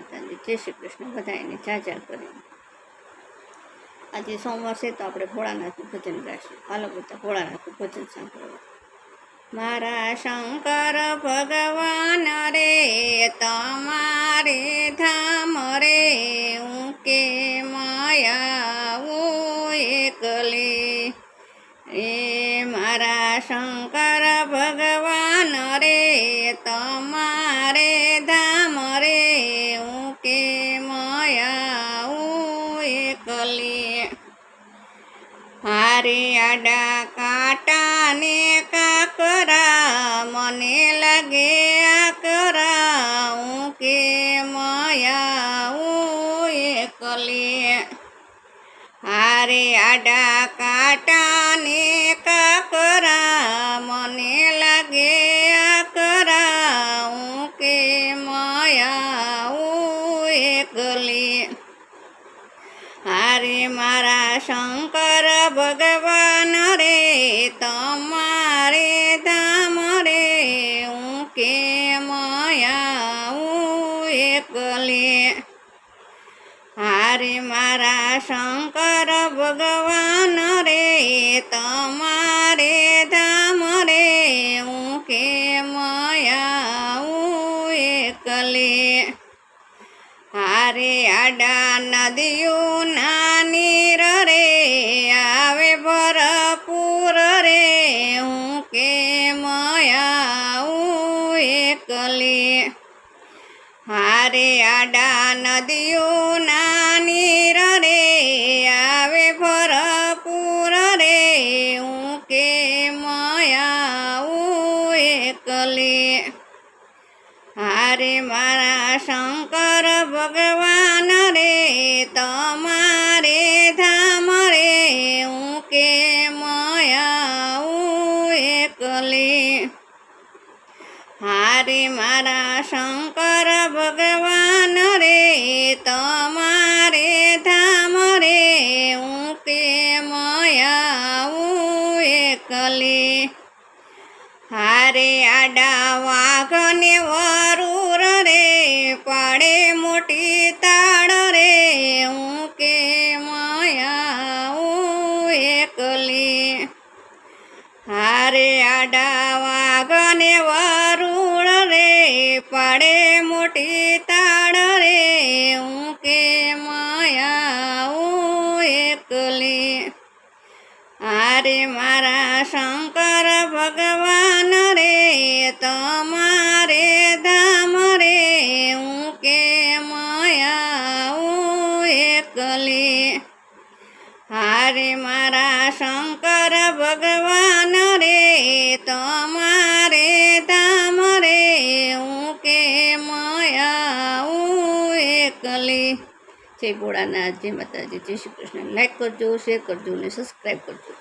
માતાજી, જય શ્રી કૃષ્ણ બધાને જાજા કરીને। આજે સોમવાર છે તો આપણે ભોળાનાથનું ભજન ગાઈશું। હાલો બધા ભોળાનાથનું ભજન સાંભળો। મારા શંકર ભગવાન રે તમારે ધામ રે હું કે માયાવું એકલી એ મારા શંકર ભગવાન રે તમારે ધામ રે હું કે માયાવું એકલી હારે આડા કાંટા ને કાકરા મને લાગે આકરા હું કે માયાવું એકલી હારે આડા કાંટા ને કાકરા મને લાગે આકરા હું કે માયાવું એકલી હારે મારા શંકર ભગવાન રે તમારે ધામ રે હું કે માયાવું એકલી હારે મારા શંકર ભગવાન રે તમારે ધામ રે હું કે માયાવું એકલી હારે આડા નદીઓના નીર રે આવે ભરપૂર રે હું કે માયાવું એકલી હારે આડા નદીઓના નીર રે આવે ભરપૂર રે હું કે માયાવું એકલી હારે મારા શંકર ભગવાન રે તમારે ધામ રે હું કે માયાવું એકલી હારે મારા શંકર ભગવાન રે તમારે ધામ રે હું કે માયાવું એકલી હારે આડા વાઘને વરૂર રે પાડે મોટી તાળ રે હું કે માયાવું એકલી હારે આડા વાઘને વરૂર રે પાડે મોટી તાળ રે હું કે માયાવું એકલી હારે મારા શંકર ભગવાન રે તમારે ધામ રે હું કે માયાવું એકલી હારે મારા શંકર ભગવાન રે તમારે ધામ રે હું કે માયાવું એકલી। જય ભોળાનાથ, જય માતાજી, જય શ્રી કૃષ્ણ। લાઈક કરજો, શેર કરજો અને સબસ્ક્રાઈબ કરજો।